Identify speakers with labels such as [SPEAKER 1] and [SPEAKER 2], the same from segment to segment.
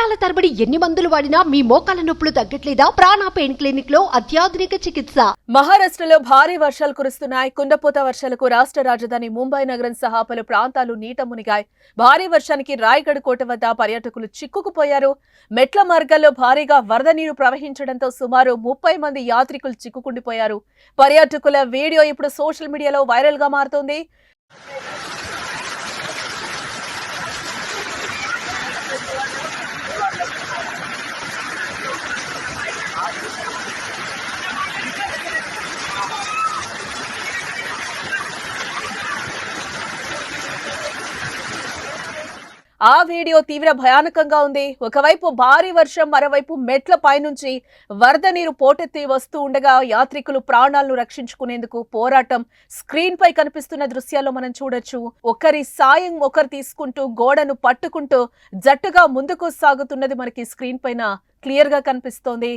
[SPEAKER 1] సంవత్సరాల తరబడి ఎన్ని మందులు వాడినా మీ మోకాల నొప్పులు తగ్గట్లేదా? ప్రాణ పెయిన్ క్లినిక్ లో అత్యాధునిక చికిత్స.
[SPEAKER 2] మహారాష్ట్రలో భారీ వర్షాలు కురుస్తున్నాయి. కుండపోత వర్షాలకు రాష్ట్ర రాజధాని ముంబై నగరం సహా పలు ప్రాంతాలు నీట మునిగాయి. భారీ వర్షానికి రాయగఢ్ కోట వద్ద పర్యాటకులు చిక్కుకుపోయారు. మెట్ల మార్గాల్లో భారీగా వరద నీరు ప్రవహించడంతో సుమారు 30 మంది యాత్రికులు చిక్కుకుండిపోయారు. పర్యాటకుల వీడియో ఇప్పుడు సోషల్ మీడియాలో వైరల్ గా మారుతోంది. ఆ వీడియో తీవ్ర భయానకంగా ఉంది. ఒకవైపు భారీ వర్షం, మరోవైపు మెట్ల పైనుంచి వరద నీరు పోటెత్తి వస్తూ ఉండగా యాత్రికులు ప్రాణాలను రక్షించుకునేందుకు పోరాటం స్క్రీన్ పై కనిపిస్తున్న దృశ్యాల్లో మనం చూడొచ్చు. ఒకరి సాయం ఒకరు తీసుకుంటూ గోడను పట్టుకుంటూ జట్టుగా ముందుకు సాగుతున్నది మనకి స్క్రీన్ పైన క్లియర్ గా కనిపిస్తోంది.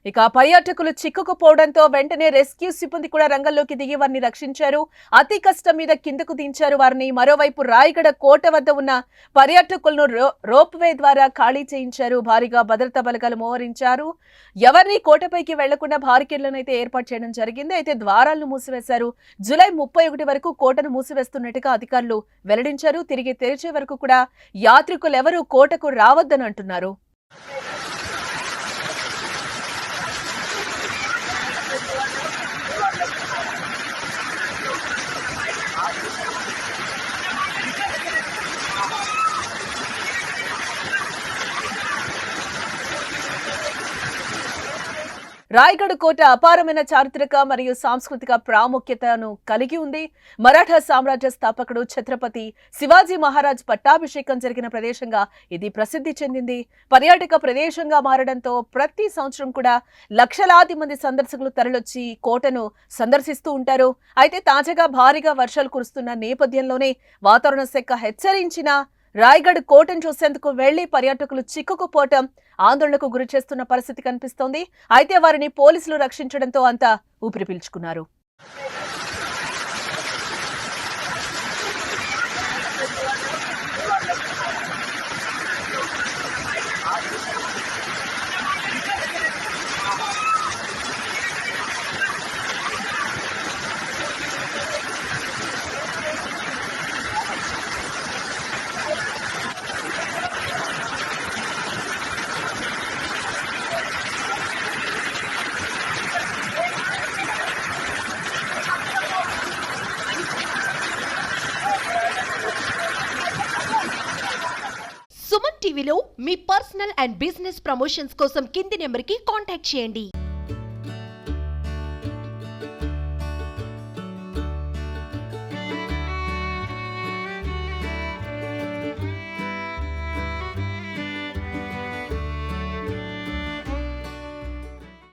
[SPEAKER 2] ఇక పర్యాటకులు చిక్కుకుపోవడంతో వెంటనే రెస్క్యూ సిబ్బంది కూడా రంగంలోకి దిగి వారిని రక్షించారు. అతి కష్టం మీద కిందకు దించారు వారిని. మరోవైపు రాయగఢ కోట వద్ద ఉన్న పర్యాటకులను రోప్ వే ద్వారా ఖాళీ చేయించారు. భారీగా భద్రతా బలగాలు మోహరించారు. ఎవరిని కోటపైకి వెళ్లకుండా బారికేడ్లను అయితే ఏర్పాటు చేయడం జరిగింది. అయితే ద్వారాలను మూసివేశారు. జూలై 31 వరకు కోటను మూసివేస్తున్నట్టుగా అధికారులు వెల్లడించారు. తిరిగి తెరిచే వరకు కూడా యాత్రికులెవరూ కోటకు రావద్దని అంటున్నారు. రాయగఢ్ కోట అపారమైన చారిత్రక మరియు సాంస్కృతిక ప్రాముఖ్యతను కలిగి ఉంది. మరాఠా సామ్రాజ్య స్థాపకుడు ఛత్రపతి శివాజీ మహారాజ్ పట్టాభిషేకం జరిగిన ప్రదేశంగా ఇది ప్రసిద్ధి చెందింది. పర్యాటక ప్రదేశంగా మారడంతో ప్రతి సంవత్సరం కూడా లక్షలాది మంది సందర్శకులు తరలొచ్చి కోటను సందర్శిస్తూ ఉంటారు. అయితే తాజాగా భారీగా వర్షాలు కురుస్తున్న నేపథ్యంలోనే వాతావరణ శాఖ హెచ్చరించిన రాయగఢ్ కోటను చూసేందుకు వెళ్లి పర్యాటకులు చిక్కుకుపోవటం ఆందోళనకు గురి చేస్తున్న పరిస్థితి కనిపిస్తోంది. అయితే వారిని పోలీసులు రక్షించడంతో అంతా ఊపిరి పీల్చుకున్నారు.
[SPEAKER 1] సుమన్ టీవీలో మీ పర్సనల్ అండ్ బిజినెస్ ప్రమోషన్స్ కోసం కింది నెంబర్కి కాంటాక్ట్ చేయండి.